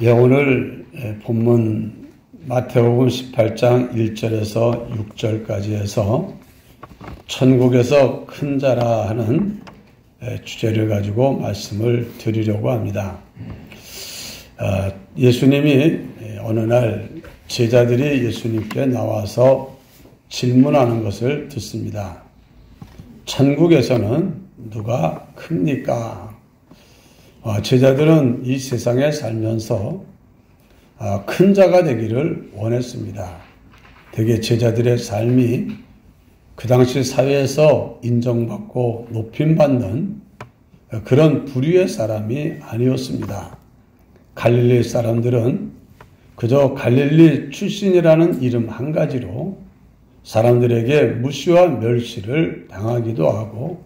예, 오늘 본문 마태복음 18장 1절에서 6절까지 해서 천국에서 큰 자라 하는 주제를 가지고 말씀을 드리려고 합니다. 예수님이 어느 날 제자들이 예수님께 나와서 질문하는 것을 듣습니다. 천국에서는 누가 큽니까? 제자들은 이 세상에 살면서 큰 자가 되기를 원했습니다. 대개 제자들의 삶이 그 당시 사회에서 인정받고 높임받는 그런 부류의 사람이 아니었습니다. 갈릴리 사람들은 그저 갈릴리 출신이라는 이름 한 가지로 사람들에게 무시와 멸시를 당하기도 하고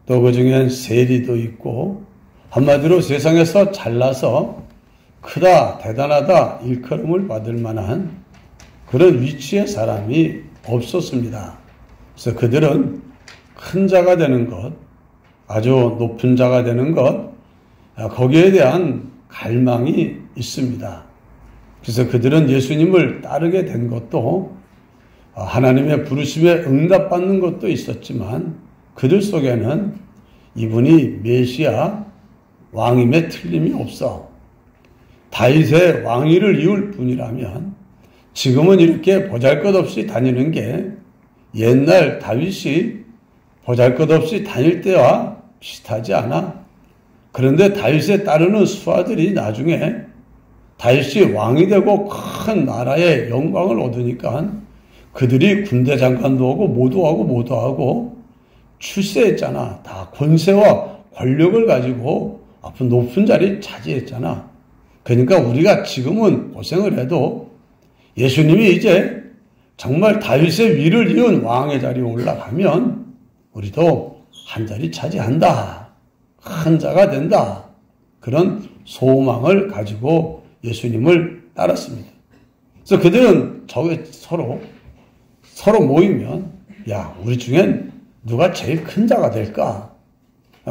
또 그중엔 세리도 있고 한마디로 세상에서 잘나서 크다, 대단하다 일컬음을 받을 만한 그런 위치의 사람이 없었습니다. 그래서 그들은 큰 자가 되는 것, 아주 높은 자가 되는 것, 거기에 대한 갈망이 있습니다. 그래서 그들은 예수님을 따르게 된 것도 하나님의 부르심에 응답받는 것도 있었지만 그들 속에는 이분이 메시아 왕임에 틀림이 없어. 다윗의 왕위를 이을 뿐이라면 지금은 이렇게 보잘것없이 다니는 게 옛날 다윗이 보잘것없이 다닐 때와 비슷하지 않아. 그런데 다윗에 따르는 수하들이 나중에 다윗이 왕이 되고 큰 나라의 영광을 얻으니까 그들이 군대 장관도 하고 모두 하고 출세했잖아. 다 권세와 권력을 가지고 앞으로 높은 자리 차지했잖아. 그러니까 우리가 지금은 고생을 해도 예수님이 이제 정말 다윗의 위를 이은 왕의 자리에 올라가면 우리도 한 자리 차지한다. 큰 자가 된다. 그런 소망을 가지고 예수님을 따랐습니다. 그래서 그들은 서로 모이면 야, 우리 중엔 누가 제일 큰 자가 될까?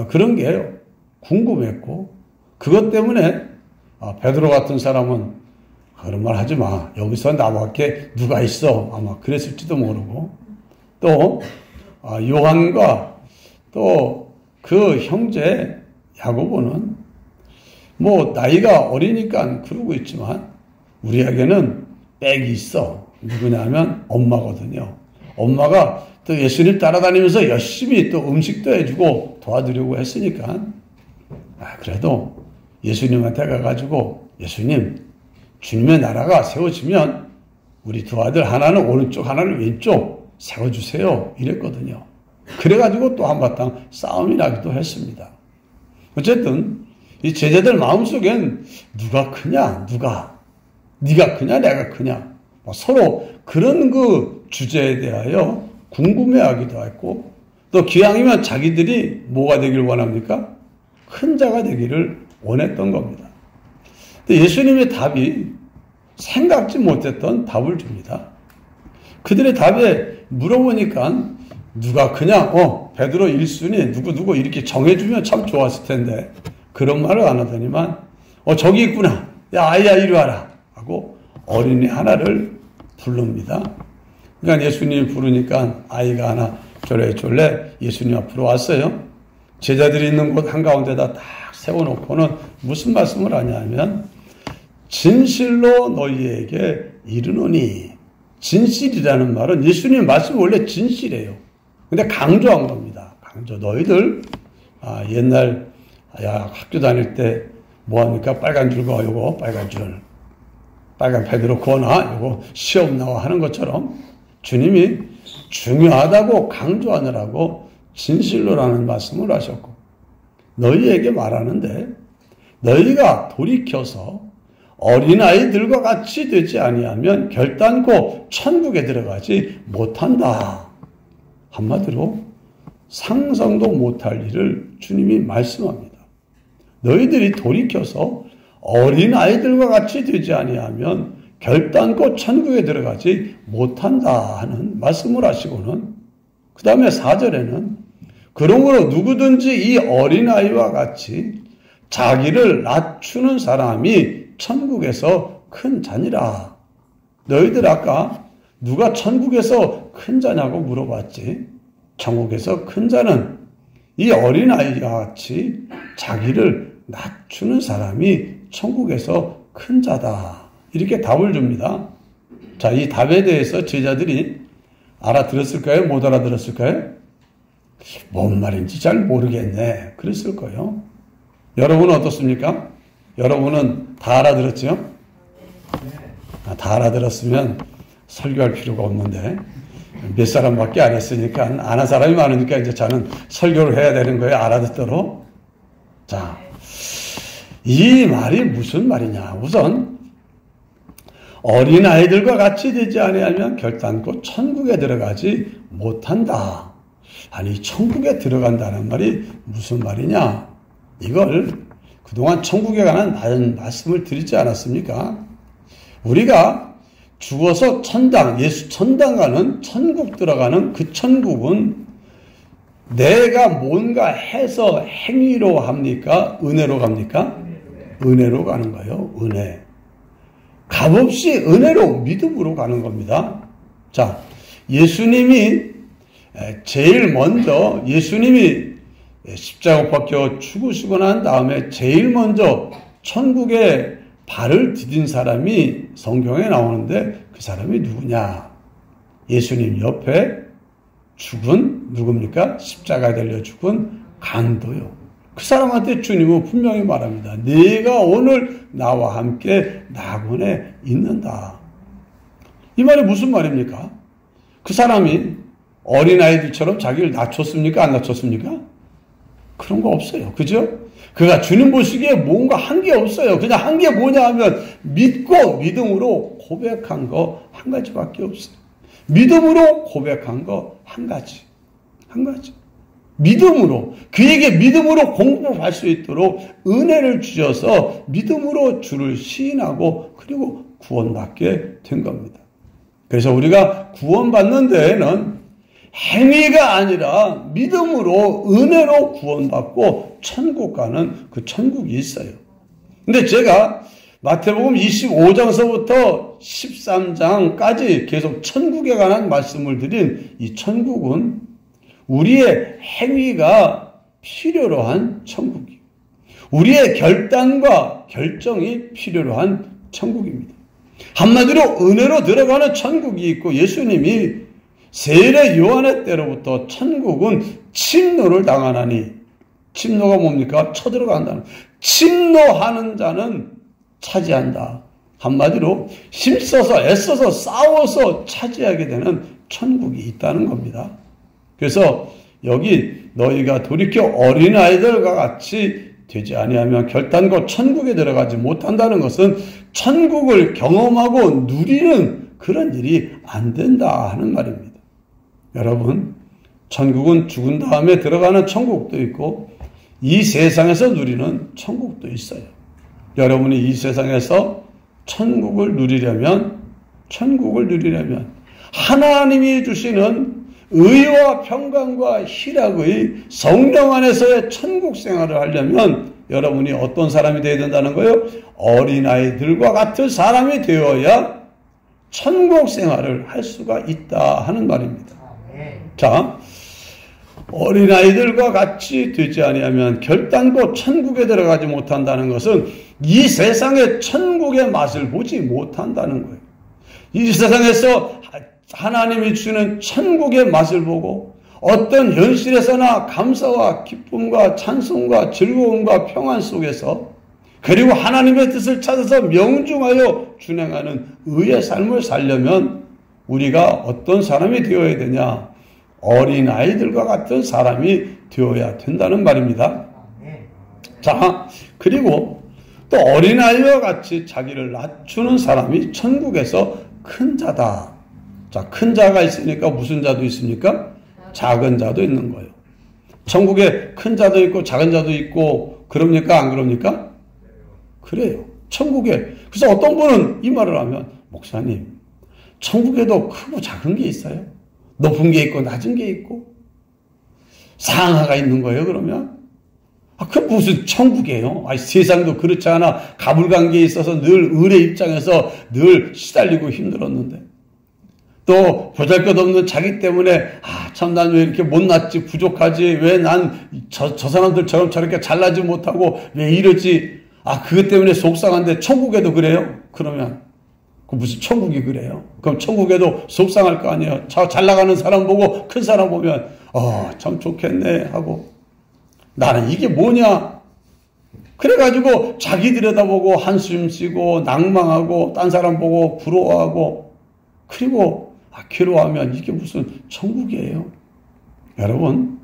그런 게 궁금했고 그것 때문에 베드로 같은 사람은 그런 말 하지 마. 여기서 나밖에 누가 있어. 아마 그랬을지도 모르고 또 요한과 또 그 형제 야고보는 뭐 나이가 어리니까 그러고 있지만 우리에게는 빽이 있어. 누구냐면 엄마거든요. 엄마가 또 예수님 따라다니면서 열심히 또 음식도 해주고 도와드리고 했으니까 그래도 예수님한테 가가지고 예수님 주님의 나라가 세워지면 우리 두 아들 하나는 오른쪽 하나는 왼쪽 세워주세요 이랬거든요. 그래가지고 또 한바탕 싸움이 나기도 했습니다. 어쨌든 이 제자들 마음속엔 누가 크냐 네가 크냐 내가 크냐 서로 그런 그 주제에 대하여 궁금해하기도 했고 또 기왕이면 자기들이 뭐가 되길 원합니까? 큰 자가 되기를 원했던 겁니다. 근데 예수님의 답이 생각지 못했던 답을 줍니다. 그들의 답에 물어보니까 누가 크냐? 베드로 1순위 누구 이렇게 정해주면 참 좋았을 텐데 그런 말을 안 하더니만 저기 있구나. 야 아이야 이리 와라 하고 어린이 하나를 부릅니다. 그러니까 예수님이 부르니까 아이가 하나 졸래졸래 예수님 앞으로 왔어요. 제자들이 있는 곳 한가운데다 딱 세워놓고는 무슨 말씀을 하냐면 진실로 너희에게 이르노니 진실이라는 말은 예수님 말씀이 원래 진실이에요. 근데 강조한 겁니다. 너희들 옛날 학교 다닐 때 뭐합니까? 빨간 줄 그어 요거 빨간 줄 빨간 패드로 그어놔 요거 시험 나와 하는 것처럼 주님이 중요하다고 강조하느라고 진실로라는 말씀을 하셨고 너희에게 말하는데 너희가 돌이켜서 어린아이들과 같이 되지 아니하면 결단코 천국에 들어가지 못한다. 한마디로 상상도 못할 일을 주님이 말씀합니다. 너희들이 돌이켜서 어린아이들과 같이 되지 아니하면 결단코 천국에 들어가지 못한다 하는 말씀을 하시고는 그 다음에 4절에는 그러므로 누구든지 이 어린아이와 같이 자기를 낮추는 사람이 천국에서 큰 자니라. 너희들 아까 누가 천국에서 큰 자냐고 물어봤지. 천국에서 큰 자는 이 어린아이와 같이 자기를 낮추는 사람이 천국에서 큰 자다. 이렇게 답을 줍니다. 자, 이 답에 대해서 제자들이 알아들었을까요? 못 알아들었을까요? 뭔 말인지 잘 모르겠네. 그랬을 거예요. 여러분은 어떻습니까? 여러분은 다 알아들었죠? 다 알아들었으면 설교할 필요가 없는데 몇 사람밖에 안 했으니까 아는 사람이 많으니까 이제 저는 설교를 해야 되는 거예요. 알아듣도록. 자, 이 말이 무슨 말이냐? 우선 어린아이들과 같이 되지 아니하면 결단코 천국에 들어가지 못한다. 아니, 천국에 들어간다는 말이 무슨 말이냐? 이걸 그동안 천국에 관한 많은 말씀을 드리지 않았습니까? 우리가 죽어서 천당, 예수 천당 가는 천국 들어가는 그 천국은 내가 뭔가 해서 행위로 합니까? 은혜로 갑니까? 은혜로 가는 거예요. 은혜. 값없이 은혜로 믿음으로 가는 겁니다. 자, 예수님이 제일 먼저 예수님이 십자가 벗겨 죽으시고 난 다음에 제일 먼저 천국에 발을 디딘 사람이 성경에 나오는데 그 사람이 누구냐? 예수님 옆에 죽은 누굽니까? 십자가에 달려 죽은 강도요. 그 사람한테 주님은 분명히 말합니다. 네가 오늘 나와 함께 낙원에 있는다. 이 말이 무슨 말입니까? 그 사람이 어린아이들처럼 자기를 낮췄습니까? 안 낮췄습니까? 그런 거 없어요. 그죠? 그가 주님 보시기에 뭔가 한 게 없어요. 그냥 한 게 뭐냐 하면 믿고 믿음으로 고백한 거 한 가지밖에 없어요. 믿음으로 고백한 거 한 가지. 한 가지. 믿음으로, 그에게 믿음으로 공급할 수 있도록 은혜를 주셔서 믿음으로 주를 시인하고 그리고 구원받게 된 겁니다. 그래서 우리가 구원받는 데에는 행위가 아니라 믿음으로 은혜로 구원받고 천국 가는 그 천국이 있어요. 근데 제가 마태복음 25장서부터 13장까지 계속 천국에 관한 말씀을 드린 이 천국은 우리의 행위가 필요로 한 천국이에요. 우리의 결단과 결정이 필요로 한 천국입니다. 한마디로 은혜로 들어가는 천국이 있고 예수님이 세례 요한의 때로부터 천국은 침노를 당하나니, 침노가 뭡니까? 쳐들어간다는. 침노하는 자는 차지한다. 한마디로 힘써서 애써서 싸워서 차지하게 되는 천국이 있다는 겁니다. 그래서 여기 너희가 돌이켜 어린아이들과 같이 되지 아니하면 결단코 천국에 들어가지 못한다는 것은 천국을 경험하고 누리는 그런 일이 안 된다 하는 말입니다. 여러분, 천국은 죽은 다음에 들어가는 천국도 있고 이 세상에서 누리는 천국도 있어요. 여러분이 이 세상에서 천국을 누리려면 하나님이 주시는 의와 평강과 희락의 성령 안에서의 천국 생활을 하려면 여러분이 어떤 사람이 되어야 된다는 거예요? 어린아이들과 같은 사람이 되어야 천국 생활을 할 수가 있다 하는 말입니다. 자, 어린아이들과 같이 되지 아니하면 결단코 천국에 들어가지 못한다는 것은 이 세상의 천국의 맛을 보지 못한다는 거예요. 이 세상에서 하나님이 주는 천국의 맛을 보고 어떤 현실에서나 감사와 기쁨과 찬송과 즐거움과 평안 속에서 그리고 하나님의 뜻을 찾아서 명중하여 준행하는 의의 삶을 살려면 우리가 어떤 사람이 되어야 되냐? 어린아이들과 같은 사람이 되어야 된다는 말입니다. 자, 그리고 또 어린아이와 같이 자기를 낮추는 사람이 천국에서 큰 자다. 자, 큰 자가 있으니까 무슨 자도 있습니까? 작은 자도 있는 거예요. 천국에 큰 자도 있고 작은 자도 있고 그럽니까? 안 그럽니까? 그래요. 천국에. 그래서 어떤 분은 이 말을 하면 목사님, 천국에도 크고 작은 게 있어요? 높은 게 있고 낮은 게 있고 상하가 있는 거예요, 그러면? 그 무슨 천국이에요? 세상도 그렇지 않아. 가불관계에 있어서 늘 을의 입장에서 늘 시달리고 힘들었는데. 또 보잘것없는 자기 때문에 참 난 왜 이렇게 못났지, 부족하지, 왜 난 저 사람들처럼 저렇게 잘나지 못하고 왜 이러지. 그것 때문에 속상한데 천국에도 그래요? 그러면 그 무슨 천국이 그래요? 그럼 천국에도 속상할 거 아니에요? 잘 나가는 사람 보고 큰 사람 보면 참 좋겠네 하고, 나는 이게 뭐냐? 그래가지고 자기 들여다보고 한숨 쉬고 낭망하고 딴 사람 보고 부러워하고, 그리고 괴로워하면 이게 무슨 천국이에요? 여러분,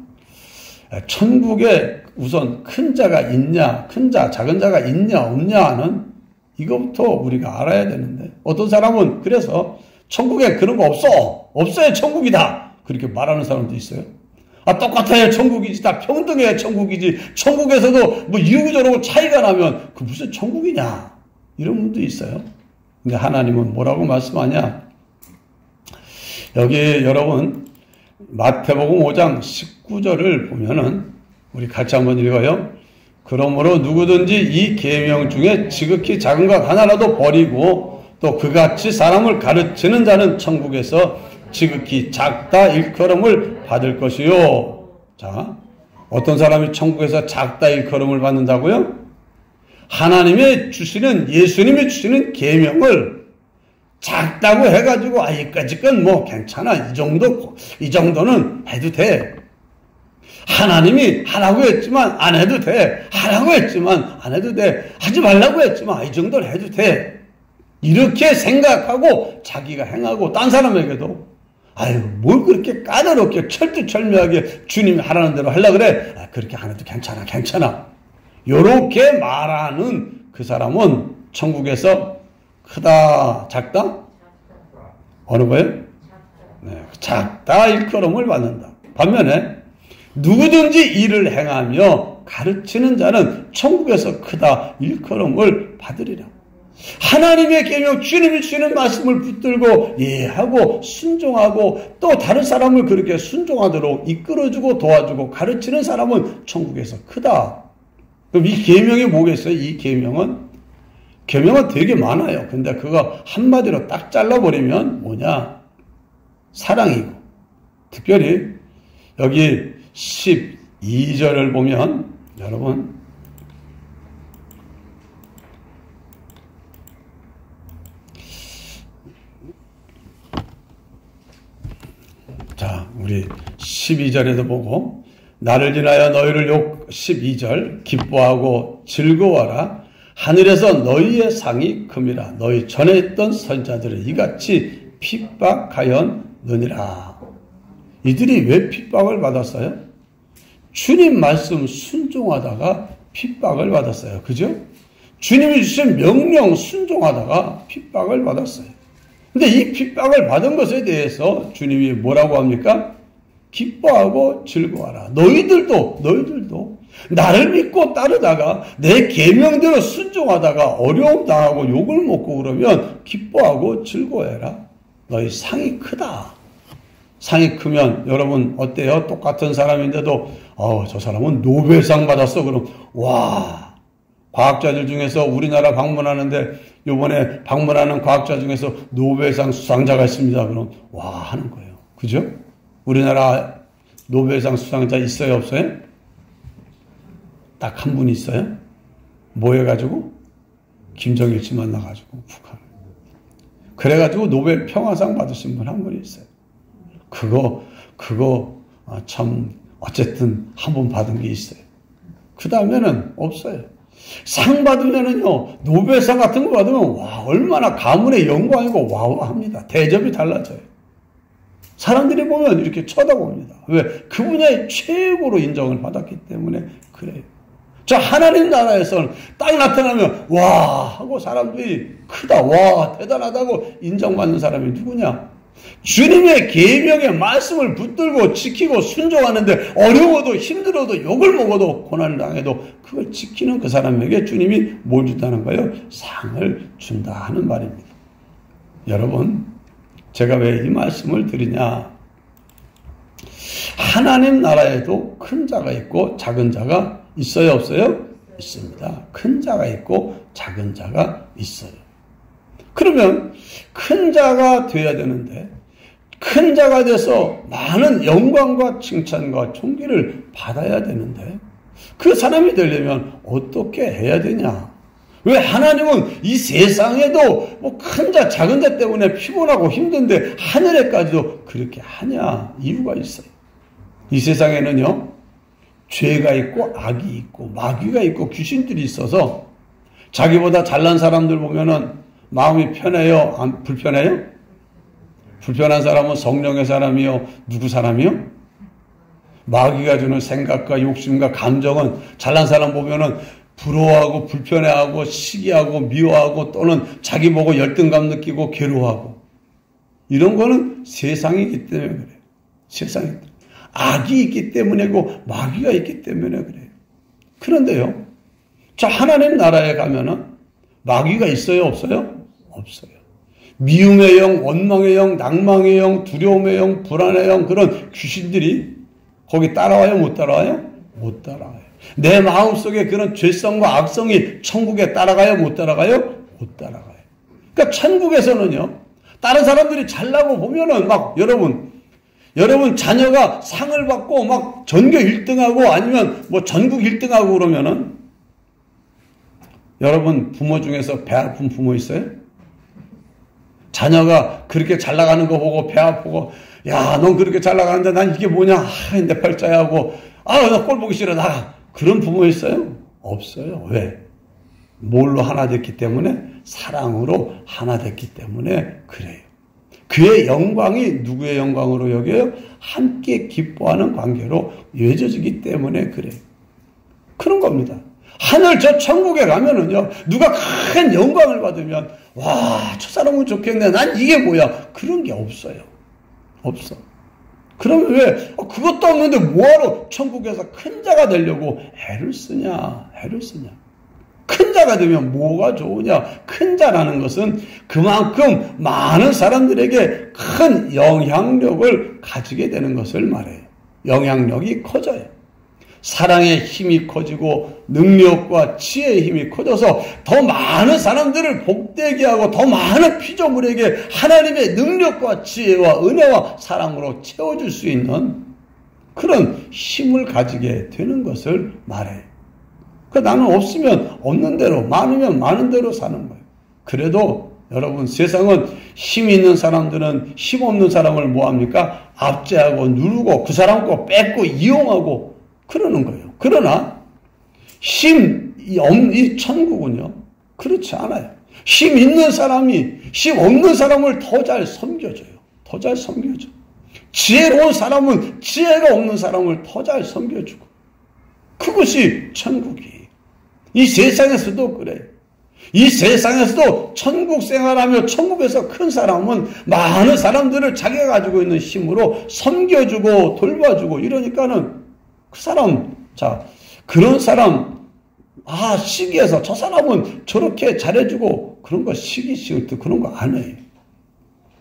천국에 우선 큰 자가 있냐, 큰 자, 작은 자가 있냐 없냐 하는 이것부터 우리가 알아야 되는데, 어떤 사람은 그래서 천국에 그런 거 없어야 천국이다 그렇게 말하는 사람도 있어요. 똑같아야 천국이지, 다 평등해야 천국이지, 천국에서도 뭐 이러고 저러고 차이가 나면 그 무슨 천국이냐, 이런 분도 있어요. 근데 하나님은 뭐라고 말씀하냐? 여기 여러분 마태복음 5장 19절을 보면은 우리 같이 한번 읽어요. 그러므로 누구든지 이 계명 중에 지극히 작은 것 하나라도 버리고 또 그같이 사람을 가르치는 자는 천국에서 지극히 작다 일컬음을 받을 것이요. 자, 어떤 사람이 천국에서 작다 일컬음을 받는다고요? 하나님의 주시는, 예수님이 주시는 계명을 작다고 해가지고 여기까지 건 뭐 괜찮아, 이 정도는 해도 돼. 하나님이 하라고 했지만 안 해도 돼. 하라고 했지만 안 해도 돼. 하지 말라고 했지만 이 정도는 해도 돼. 이렇게 생각하고 자기가 행하고, 딴 사람에게도 뭘 그렇게 까다롭게 철두철미하게 주님이 하라는 대로 하려고 그래. 그렇게 안 해도 괜찮아. 요렇게 말하는 그 사람은 천국에서 크다, 작다? 어느 거예요? 네, 작다 일컬음을 받는다. 반면에 누구든지 일을 행하며 가르치는 자는 천국에서 크다 일컬음을 받으리라. 하나님의 계명, 주님이 주시는 말씀을 붙들고 이해하고 순종하고 또 다른 사람을 그렇게 순종하도록 이끌어주고 도와주고 가르치는 사람은 천국에서 크다. 그럼 이 계명이 뭐겠어요? 이 계명은 되게 많아요. 근데 그거 한마디로 딱 잘라버리면 뭐냐? 사랑이고, 특별히 여기 12절을 보면 여러분, 자, 우리 12절에도 보고, 나를 인하여 너희를 12절 기뻐하고 즐거워하라. 하늘에서 너희의 상이 큼이라. 너희 전에 있던 선자들을 이같이 핍박하였느니라. 이들이 왜 핍박을 받았어요? 주님 말씀 순종하다가 핍박을 받았어요. 그죠? 주님이 주신 명령 순종하다가 핍박을 받았어요. 근데 이 핍박을 받은 것에 대해서 주님이 뭐라고 합니까? 기뻐하고 즐거워하라. 너희들도 나를 믿고 따르다가 내 계명대로 순종하다가 어려움 당하고 욕을 먹고 그러면 기뻐하고 즐거워해라. 너희 상이 크다. 상이 크면 여러분 어때요? 똑같은 사람인데도 저 사람은 노벨상 받았어. 그럼 와, 과학자들 중에서 우리나라 방문하는데 이번에 방문하는 과학자 중에서 노벨상 수상자가 있습니다. 그럼 와 하는 거예요. 그죠? 우리나라 노벨상 수상자 있어요? 없어요? 딱 한 분 있어요? 뭐 해가지고? 김정일 씨 만나가지고 북한. 그래가지고 노벨 평화상 받으신 분 한 분 있어요. 그거 참 어쨌든 한 번 받은 게 있어요. 그 다음에는 없어요. 상 받으면은요, 노벨상 같은 거 받으면 와, 얼마나 가문의 영광이고 와우합니다. 대접이 달라져요. 사람들이 보면 이렇게 쳐다봅니다. 왜? 그 분야의 최고로 인정을 받았기 때문에 그래요. 자, 하나님 나라에서는 딱 나타나면 와 하고 사람들이 크다, 와 대단하다고 인정받는 사람이 누구냐? 주님의 계명의 말씀을 붙들고 지키고 순종하는데 어려워도 힘들어도 욕을 먹어도 고난을 당해도 그걸 지키는 그 사람에게 주님이 뭘 준다는 거예요? 상을 준다 하는 말입니다. 여러분, 제가 왜 이 말씀을 드리냐? 하나님 나라에도 큰 자가 있고 작은 자가 있어요, 없어요? 있습니다. 큰 자가 있고 작은 자가 있어요. 그러면 큰 자가 돼야 되는데 큰 자가 돼서 많은 영광과 칭찬과 존귀를 받아야 되는데 그 사람이 되려면 어떻게 해야 되냐? 왜 하나님은 이 세상에도 뭐 큰 자 작은 자 때문에 피곤하고 힘든데 하늘에까지도 그렇게 하냐? 이유가 있어요. 이 세상에는요 죄가 있고 악이 있고 마귀가 있고 귀신들이 있어서 자기보다 잘난 사람들 보면은 마음이 편해요? 안 불편해요? 불편한 사람은 성령의 사람이요? 누구 사람이요? 마귀가 주는 생각과 욕심과 감정은 잘난 사람 보면은 부러워하고 불편해하고 시기하고 미워하고 또는 자기 보고 열등감 느끼고 괴로워하고 이런 거는 세상이기 때문에 그래요. 세상이 악이 있기 때문이고 마귀가 있기 때문에 그래요. 그런데요. 자, 하나님 나라에 가면은 마귀가 있어요, 없어요? 없어요. 미움의 영, 원망의 영, 낭망의 영, 두려움의 영, 불안의 영 그런 귀신들이 거기 따라와요, 못 따라와요? 못 따라와요. 내 마음속에 그런 죄성과 악성이 천국에 따라가요, 못 따라가요? 못 따라가요. 그러니까 천국에서는요. 다른 사람들이 잘나고 보면은 막 여러분 자녀가 상을 받고 막 전교 1등하고 아니면 뭐 전국 1등하고 그러면은 여러분 부모 중에서 배 아픈 부모 있어요? 자녀가 그렇게 잘 나가는 거 보고 배 아프고 야, 넌 그렇게 잘 나가는데 난 이게 뭐냐? 아, 내 팔자야 하고 나 꼴 보기 싫어 나가. 그런 부모 있어요? 없어요. 왜? 뭘로 하나 됐기 때문에 사랑으로 하나 됐기 때문에 그래요. 그의 영광이 누구의 영광으로 여겨요? 함께 기뻐하는 관계로 이어지기 때문에 그래요. 그런 겁니다. 하늘 저 천국에 가면은요, 누가 큰 영광을 받으면, 와, 저 사람은 좋겠네. 난 이게 뭐야? 그런 게 없어요. 없어. 그러면 왜, 그것도 없는데 뭐하러 천국에서 큰 자가 되려고 애를 쓰냐? 애를 쓰냐? 큰 자가 되면 뭐가 좋으냐? 큰 자라는 것은 그만큼 많은 사람들에게 큰 영향력을 가지게 되는 것을 말해요. 영향력이 커져요. 사랑의 힘이 커지고 능력과 지혜의 힘이 커져서 더 많은 사람들을 복되게 하고 더 많은 피조물에게 하나님의 능력과 지혜와 은혜와 사랑으로 채워줄 수 있는 그런 힘을 가지게 되는 것을 말해요. 나는 없으면 없는 대로 많으면 많은 대로 사는 거예요. 그래도 여러분 세상은 힘 있는 사람들은 힘 없는 사람을 뭐합니까? 압제하고 누르고 그 사람 거 뺏고 이용하고 그러는 거예요. 그러나 이 천국은요 그렇지 않아요. 힘 있는 사람이 힘 없는 사람을 더 잘 섬겨줘요. 더 잘 섬겨줘. 지혜로운 사람은 지혜가 없는 사람을 더 잘 섬겨주고 그것이 천국이에요. 이 세상에서도 그래요. 이 세상에서도 천국 생활하며 천국에서 큰 사람은 많은 사람들을 자기가 가지고 있는 힘으로 섬겨주고 돌봐주고 이러니까는 그 사람, 그런 사람, 시기해서 저 사람은 저렇게 잘해주고 그런 거 시기 시기도 그런 거 안 해요.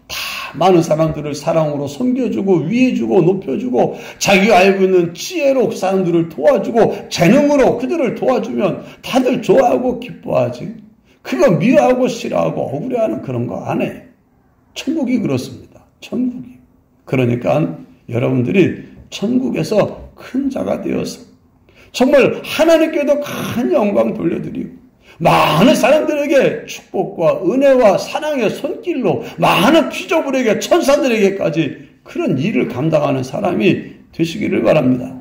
다 많은 사람들을 사랑으로 섬겨주고 위해주고 높여주고 자기가 알고 있는 지혜로 그 사람들을 도와주고 재능으로 그들을 도와주면 다들 좋아하고 기뻐하지. 그거 미워하고 싫어하고 억울해하는 그런 거 안 해. 천국이 그렇습니다. 천국이. 그러니까 여러분들이 천국에서 큰 자가 되어서 정말 하나님께도 큰 영광 돌려드리고 많은 사람들에게 축복과 은혜와 사랑의 손길로 많은 피조물에게 천사들에게까지 그런 일을 감당하는 사람이 되시기를 바랍니다.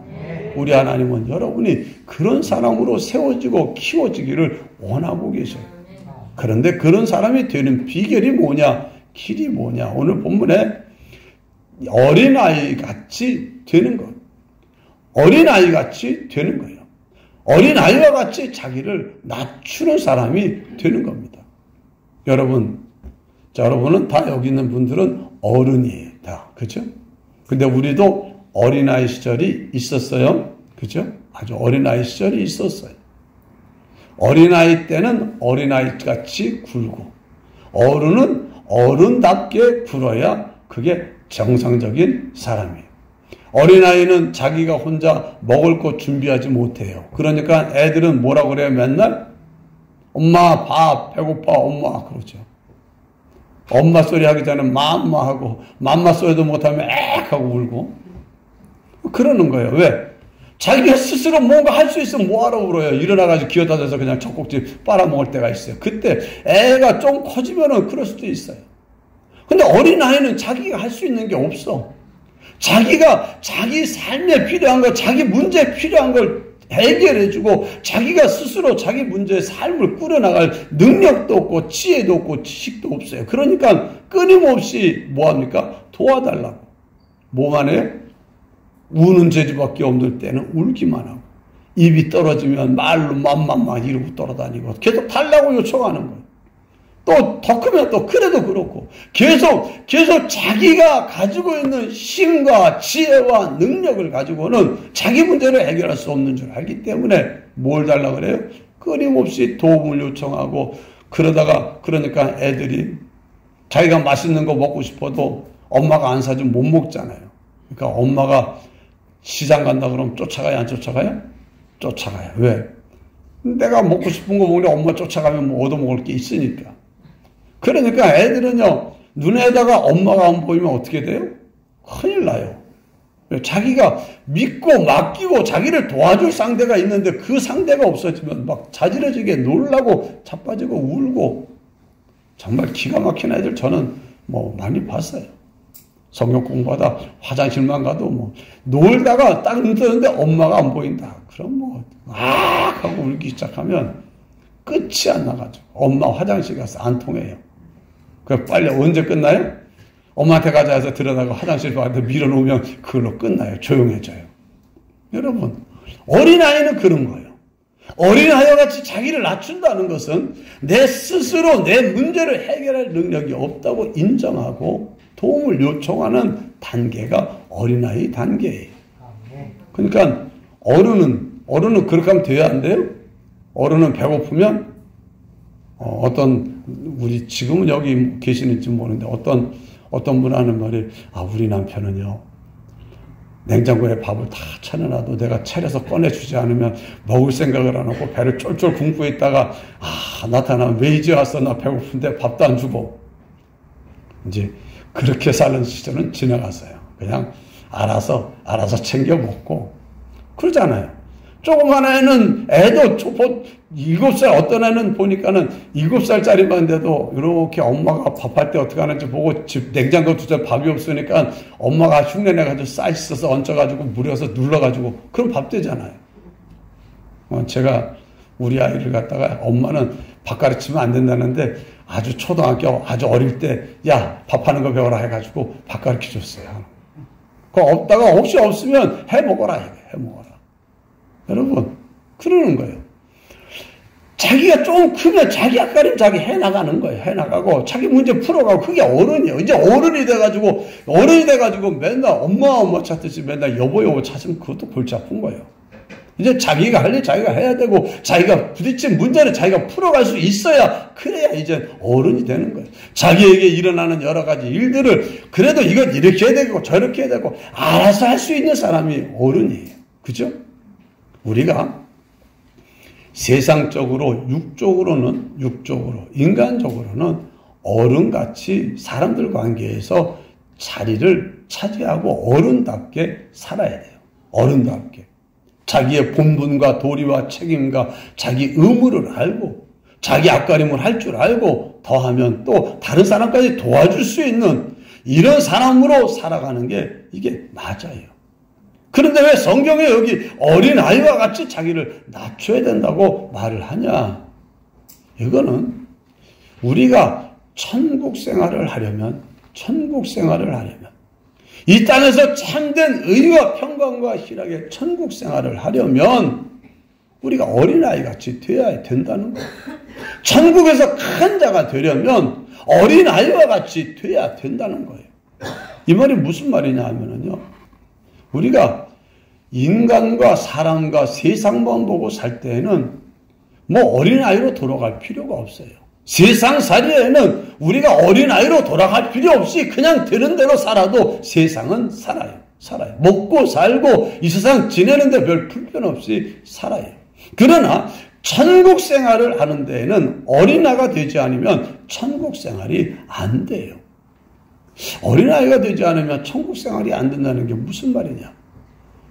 우리 하나님은 여러분이 그런 사람으로 세워지고 키워지기를 원하고 계셔요. 그런데 그런 사람이 되는 비결이 뭐냐? 길이 뭐냐? 오늘 본문에 어린아이 같이 되는 것. 어린아이 같이 되는 거예요. 어린아이와 같이 자기를 낮추는 사람이 되는 겁니다. 여러분은 다 여기 있는 분들은 어른이에요. 다. 그죠? 근데 우리도 어린아이 시절이 있었어요. 그죠? 아주 어린아이 시절이 있었어요. 어린아이 때는 어린아이 같이 굴고, 어른은 어른답게 굴어야 그게 정상적인 사람이에요. 어린아이는 자기가 혼자 먹을 것 준비하지 못해요. 그러니까 애들은 뭐라 그래요? 맨날 엄마 밥 배고파 엄마 그러죠. 엄마 소리 하기 전에 맘마 하고 맘마 소리도 못하면 액 하고 울고 그러는 거예요. 왜? 자기가 스스로 뭔가 할 수 있으면 뭐하러 울어요. 일어나가지고 기어다 대서 그냥 젖꼭지 빨아먹을 때가 있어요. 그때 애가 좀 커지면은 그럴 수도 있어요. 근데 어린아이는 자기가 할 수 있는 게 없어. 자기가 자기 삶에 필요한 거, 자기 문제에 필요한 걸 해결해주고 자기가 스스로 자기 문제의 삶을 꾸려나갈 능력도 없고 지혜도 없고 지식도 없어요. 그러니까 끊임없이 뭐합니까? 도와달라고. 뭐만 해요? 우는 재주밖에 없는 때는 울기만 하고 입이 떨어지면 말로 맘맘마 이러고 떨어다니고 계속 달라고 요청하는 거예요. 또 더 크면 또 그래도 그렇고 계속 자기가 가지고 있는 힘과 지혜와 능력을 가지고는 자기 문제를 해결할 수 없는 줄 알기 때문에 뭘 달라고 그래요? 끊임없이 도움을 요청하고 그러니까 애들이 자기가 맛있는 거 먹고 싶어도 엄마가 안 사주면 못 먹잖아요. 그러니까 엄마가 시장 간다 그러면 쫓아가요? 안 쫓아가요? 쫓아가요. 왜? 내가 먹고 싶은 거 먹는데 엄마 쫓아가면 뭐 얻어먹을 게 있으니까. 그러니까 애들은요, 눈에다가 엄마가 안 보이면 어떻게 돼요? 큰일 나요. 자기가 믿고 맡기고 자기를 도와줄 상대가 있는데 그 상대가 없어지면 막 자지러지게 놀라고 자빠지고 울고 정말 기가 막힌 애들 저는 뭐 많이 봤어요. 성경 공부하다 화장실만 가도 뭐 놀다가 딱 눈 뜨는데 엄마가 안 보인다. 그럼 뭐 하고 울기 시작하면 끝이 안 나가지고 엄마 화장실 가서 안 통해요. 그 빨리 언제 끝나요? 엄마한테 가자 해서 들여다가 화장실 가서 밀어놓으면 그걸로 끝나요. 조용해져요. 여러분 어린아이는 그런 거예요. 어린아이와 같이 자기를 낮춘다는 것은 내 스스로 내 문제를 해결할 능력이 없다고 인정하고 도움을 요청하는 단계가 어린아이 단계예요. 그러니까 어른은 그렇게 하면 돼야 안 돼요? 어른은 배고프면 우리 지금은 여기 계시는지 모르는데 어떤 분 하는 말이 우리 남편은요 냉장고에 밥을 다 차려놔도 내가 차려서 꺼내주지 않으면 먹을 생각을 안 하고 배를 쫄쫄 굶고 있다가 나타나면 왜 이제 왔어? 나 배고픈데 밥도 안 주고 이제 그렇게 사는 시절은 지나갔어요. 그냥 알아서 챙겨 먹고 그러잖아요. 조그만 애는 애도 7살 어떤 애는 보니까는 7살짜리만 돼도 이렇게 엄마가 밥할 때 어떻게 하는지 보고 집 냉장고 두자 밥이 없으니까 엄마가 흉내내가지고 쌀 씻어서 얹어가지고 물에서 눌러가지고 그럼 밥 되잖아요. 제가 우리 아이를 갖다가 엄마는 밥 가르치면 안 된다는데 아주 초등학교 아주 어릴 때 야 밥하는 거 배워라 해가지고 밥 가르쳐 줬어요. 그거 없다가 혹시 없으면 해 먹어라 여러분 그러는 거예요. 자기가 좀 크면 자기 앞가림 자기 해나가는 거예요. 해나가고 자기 문제 풀어가고 그게 어른이에요. 이제 어른이 돼가지고 맨날 엄마 찾듯이 맨날 여보 찾으면 그것도 골치 아픈 거예요. 이제 자기가 할 일 자기가 해야 되고 자기가 부딪힌 문제를 자기가 풀어갈 수 있어야 그래야 이제 어른이 되는 거예요. 자기에게 일어나는 여러 가지 일들을 그래도 이건 이렇게 해야 되고 저렇게 해야 되고 알아서 할 수 있는 사람이 어른이에요. 그죠? 우리가 세상적으로 인간적으로는 어른같이 사람들 관계에서 자리를 차지하고 어른답게 살아야 돼요. 어른답게. 자기의 본분과 도리와 책임과 자기 의무를 알고 자기 앞가림을 할 줄 알고 더하면 또 다른 사람까지 도와줄 수 있는 이런 사람으로 살아가는 게 이게 맞아요. 그런데 왜 성경에 여기 어린아이와 같이 자기를 낮춰야 된다고 말을 하냐? 이거는 우리가 천국 생활을 하려면 이 땅에서 참된 의와 평강과 희락의 천국 생활을 하려면 우리가 어린아이 같이 되어야 된다는 거예요. 천국에서 큰 자가 되려면 어린아이와 같이 되어야 된다는 거예요. 이 말이 무슨 말이냐 하면요. 우리가 인간과 사람과 세상만 보고 살 때에는 뭐 어린아이로 돌아갈 필요가 없어요. 세상살이에는 우리가 어린아이로 돌아갈 필요 없이 그냥 되는 대로 살아도 세상은 살아요. 살아요. 먹고 살고 이 세상 지내는데 별 불편 없이 살아요. 그러나 천국 생활을 하는 데에는 어린아이가 되지 않으면 천국 생활이 안 돼요. 어린아이가 되지 않으면 천국 생활이 안 된다는 게 무슨 말이냐.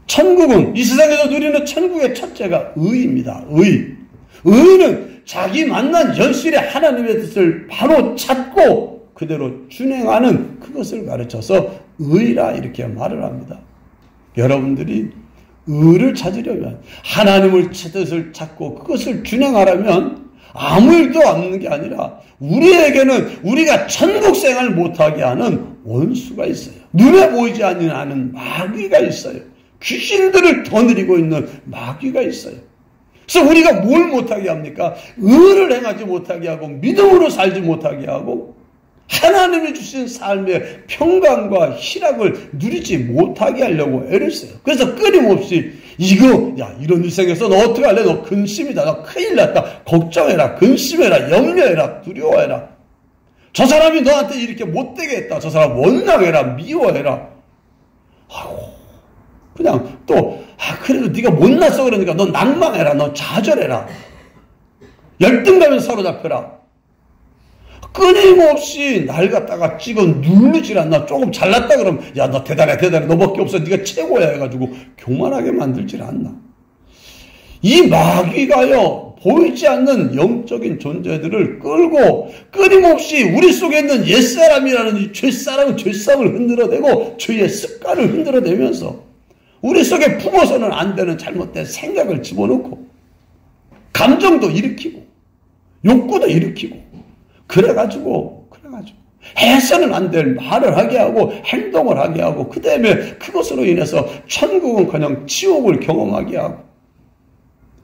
천국은 이 세상에서 누리는 천국의 첫째가 의입니다. 의는 자기 만난 현실의 하나님의 뜻을 바로 찾고 그대로 준행하는 그것을 가르쳐서 의라 이렇게 말을 합니다. 여러분들이 의를 찾으려면 하나님의 뜻을 찾고 그것을 준행하려면 아무 일도 없는 게 아니라 우리에게는 우리가 천국 생활 못하게 하는 원수가 있어요. 눈에 보이지 않는 마귀가 있어요. 귀신들을 거느리고 있는 마귀가 있어요. 그래서 우리가 뭘 못하게 합니까? 의를 행하지 못하게 하고 믿음으로 살지 못하게 하고 하나님이 주신 삶의 평강과 희락을 누리지 못하게 하려고 애를 써요. 그래서 끊임없이 이런 일생에서 너 어떻게 할래? 너 근심이다. 너 큰일 났다. 걱정해라. 근심해라. 염려해라. 두려워해라. 저 사람이 너한테 이렇게 못되게 했다. 저 사람 원망해라. 미워해라. 그냥 또 그래도 네가 못났어 그러니까 너 낭망해라. 너 좌절해라. 열등감에 사로잡혀라. 끊임없이 날 갖다가 찍어 누르질 않나. 조금 잘났다 그러면 야 너 대단해 너밖에 없어 네가 최고야 해가지고 교만하게 만들질 않나. 이 마귀가요 보이지 않는 영적인 존재들을 끌고 끊임없이 우리 속에 있는 옛사람이라는 이 죄사람을 흔들어대고 죄의 습관을 흔들어대면서 우리 속에 품어서는 안 되는 잘못된 생각을 집어넣고 감정도 일으키고 욕구도 일으키고 그래가지고 해서는 안 될 말을 하게 하고 행동을 하게 하고 그 다음에 그것으로 인해서 천국은 그냥 지옥을 경험하게 하고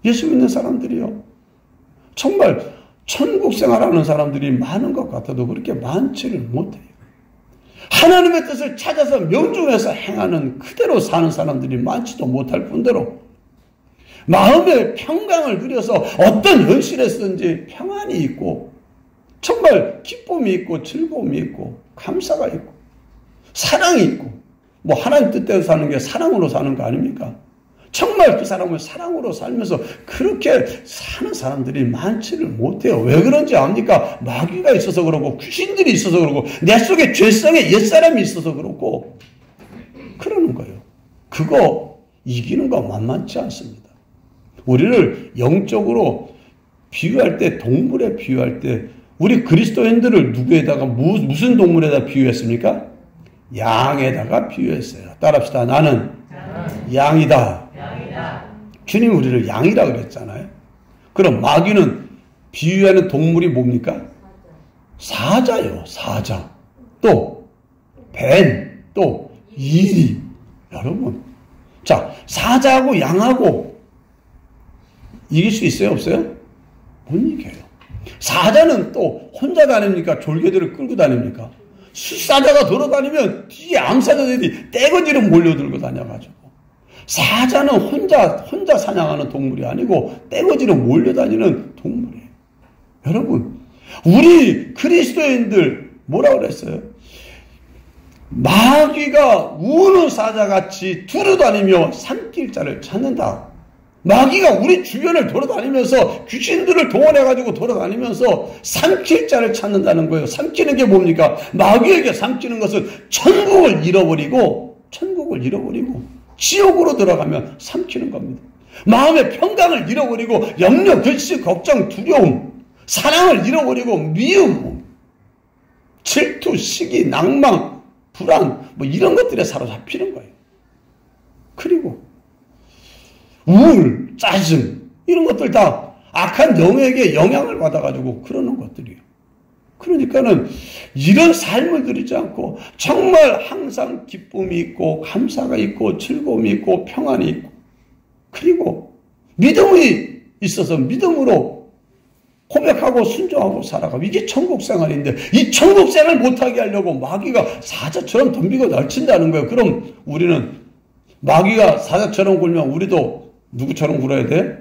예수 믿는 사람들이요 정말 천국 생활하는 사람들이 많은 것 같아도 그렇게 많지를 못해요. 하나님의 뜻을 찾아서 명중해서 행하는 그대로 사는 사람들이 많지도 못할 뿐더러 마음의 평강을 누려서 어떤 현실에서든지 평안이 있고 정말 기쁨이 있고 즐거움이 있고 감사가 있고 사랑이 있고 하나님 뜻대로 사는 게 사랑으로 사는 거 아닙니까? 정말 그 사람을 사랑으로 살면서 그렇게 사는 사람들이 많지를 못해요. 왜 그런지 압니까? 마귀가 있어서 그러고 귀신들이 있어서 그러고 내 속에 죄성의 옛사람이 있어서 그러고 그러는 거예요. 그거 이기는 거 만만치 않습니다. 우리를 영적으로 비유할 때 동물에 비유할 때 우리 그리스도인들을 누구에다가 무슨 동물에다 비유했습니까? 양에다가 비유했어요. 따라합시다. 나는 양이다. 주님 우리를 양이라 그랬잖아요. 그럼 마귀는 비유하는 동물이 뭡니까? 사자요. 사자. 또 뱀. 또 이리. 여러분. 자, 사자하고 양하고 이길 수 있어요? 없어요? 못 이겨요. 사자는 또 혼자 다닙니까? 졸개들을 끌고 다닙니까? 숫사자가 돌아다니면 뒤에 암사자들이 떼거지로 몰려들고 다녀가지고 사자는 혼자 사냥하는 동물이 아니고 떼거지로 몰려다니는 동물이에요. 여러분 우리 그리스도인들 뭐라고 그랬어요? 마귀가 우는 사자같이 두루다니며 삼킬 자를 찾는다. 마귀가 우리 주변을 돌아다니면서 귀신들을 동원해가지고 돌아다니면서 삼킬 자를 찾는다는 거예요. 삼키는 게 뭡니까? 마귀에게 삼키는 것은 천국을 잃어버리고 지옥으로 들어가면 삼키는 겁니다. 마음의 평강을 잃어버리고 염려, 근심, 걱정, 두려움, 사랑을 잃어버리고 미움, 질투, 시기, 낭망, 불안 이런 것들에 사로잡히는 거예요. 그리고 우울, 짜증 이런 것들 다 악한 영에게 영향을 받아가지고 그러는 것들이에요. 그러니까는 이런 삶을 누리지 않고 정말 항상 기쁨이 있고 감사가 있고 즐거움이 있고 평안이 있고 그리고 믿음이 있어서 믿음으로 고백하고 순종하고 살아가고 이게 천국생활인데 이 천국생활 못하게 하려고 마귀가 사자처럼 덤비고 날친다는 거예요. 그럼 우리는 마귀가 사자처럼 굴면 우리도 누구처럼 굴어야 돼?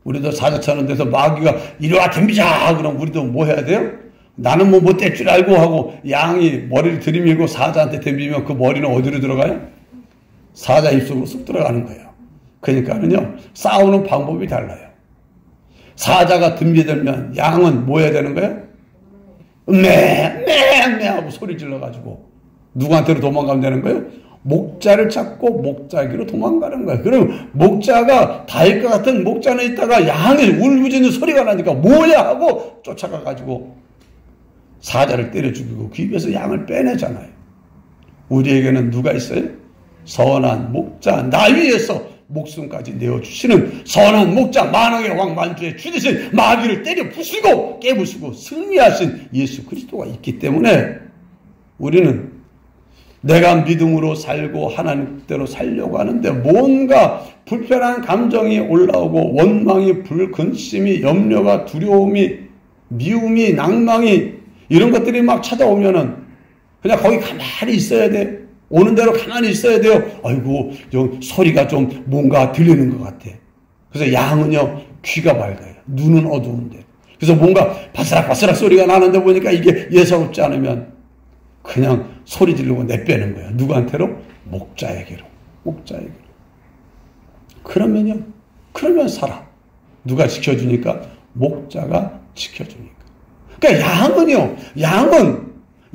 우리도 사자처럼 돼서 마귀가 이리와 덤비자 그럼 우리도 뭐 해야 돼요? 나는 뭐 못될 줄 알고 하고 양이 머리를 들이밀고 사자한테 덤비면 그 머리는 어디로 들어가요? 사자 입속으로 쑥 들어가는 거예요. 그러니까는요, 싸우는 방법이 달라요. 사자가 덤비들면 양은 뭐 해야 되는 거예요? 매 하고 소리 질러가지고 누구한테로 도망가면 되는 거예요? 목자를 잡고 목자에게로 도망가는 거예요. 그럼 목자가 다윗과 같은 목자는 있다가 양이 울부짖는 소리가 나니까 뭐야 하고 쫓아가가지고 사자를 때려 죽이고 그 입에서 양을 빼내잖아요. 우리에게는 누가 있어요? 선한 목자, 나 위에서 목숨까지 내어주시는 선한 목자, 만왕의 왕 만주의 주 되신 마귀를 때려 부수고 깨부수고 승리하신 예수 그리스도가 있기 때문에 우리는 내가 믿음으로 살고 하나님 뜻대로 살려고 하는데 뭔가 불편한 감정이 올라오고 원망이, 불근심이, 염려가, 두려움이, 미움이, 낭망이 이런 것들이 막 찾아오면은 그냥 거기 가만히 있어야 돼. 오는 대로 가만히 있어야 돼요. 아이고, 소리가 좀 뭔가 들리는 것 같아. 그래서 양은요, 귀가 밝아요. 눈은 어두운데. 그래서 뭔가 바스락바스락 소리가 나는데 보니까 이게 예사롭지 않으면 그냥 소리 지르고 내빼는 거예요. 누구한테로? 목자에게로. 목자에게로. 그러면 살아. 누가 지켜주니까? 목자가 지켜주니까. 그러니까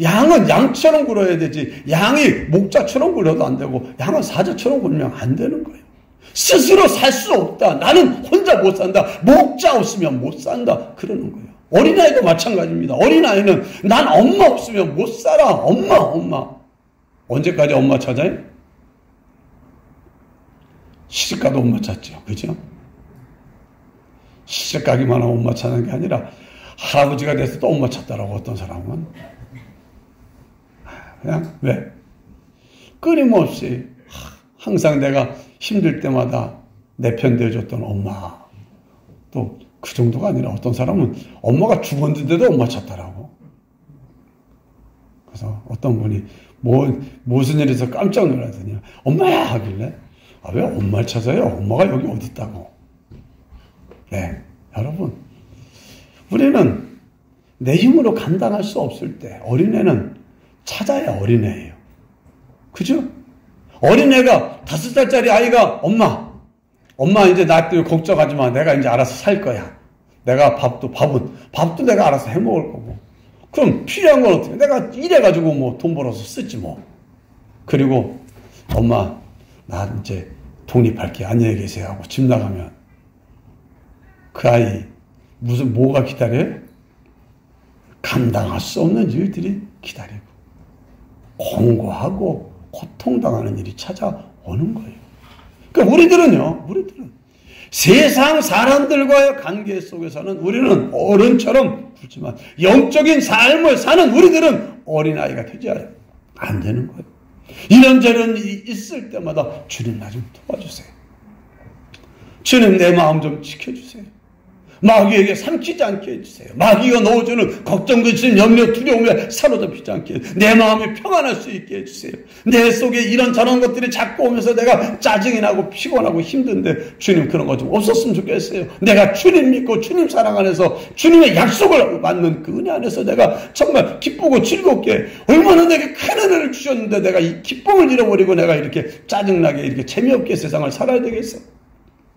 양은 양처럼 굴어야 되지. 양이 목자처럼 굴어도 안 되고 양은 사자처럼 굴면 안 되는 거예요. 스스로 살 수 없다. 나는 혼자 못 산다. 목자 없으면 못 산다. 그러는 거예요. 어린아이도 마찬가지입니다. 어린아이는 난 엄마 없으면 못 살아. 엄마. 언제까지 엄마 찾아요? 시집가도 엄마 찾죠. 그죠? 시집가기만 하면 엄마 찾는 게 아니라 할아버지가 돼서 또 엄마 찾더라고. 어떤 사람은. 그냥 왜? 끊임없이 항상 내가 힘들 때마다 내 편 되어줬던 엄마. 또 그 정도가 아니라 어떤 사람은 엄마가 죽었는데도 엄마 찾더라고. 그래서 어떤 분이 무슨 일에서 깜짝 놀라더니 엄마야 하길래 왜 엄마를 찾아요? 엄마가 여기 어디 있다고. 네, 여러분 우리는 내 힘으로 감당할 수 없을 때 어린애는 찾아야 어린애예요. 그죠? 어린애가 5살짜리 아이가 엄마 이제 나 때문에 걱정하지 마. 내가 이제 알아서 살 거야. 내가 밥도 내가 알아서 해 먹을 거고. 그럼 필요한 건 어떻게? 내가 일해가지고 뭐 돈 벌어서 쓰지 뭐. 그리고 엄마 나 이제 독립할게. 안녕히 계세요 하고 집 나가면 그 아이 뭐가 기다려요? 감당할 수 없는 일들이 기다리고 공고하고 고통당하는 일이 찾아오는 거예요. 그러니까 우리들은 세상 사람들과의 관계 속에서는 우리는 어른처럼 굵지만 영적인 삶을 사는 우리들은 어린아이가 되지 안 되는 거예요. 이런저런 일이 있을 때마다 주님 나 좀 도와주세요. 주님 내 마음 좀 지켜주세요. 마귀에게 삼키지 않게 해주세요. 마귀가 넣어주는 걱정, 근심, 염려, 두려움에 사로잡히지 않게 내 마음이 평안할 수 있게 해주세요. 내 속에 이런저런 것들이 자꾸 오면서 내가 짜증이 나고 피곤하고 힘든데 주님 그런 거 좀 없었으면 좋겠어요. 내가 주님 믿고 주님 사랑 안에서 주님의 약속을 받는 그 은혜 안에서 내가 정말 기쁘고 즐겁게 얼마나 내게 큰 은혜를 주셨는데 내가 이 기쁨을 잃어버리고 내가 이렇게 짜증나게 이렇게 재미없게 세상을 살아야 되겠어.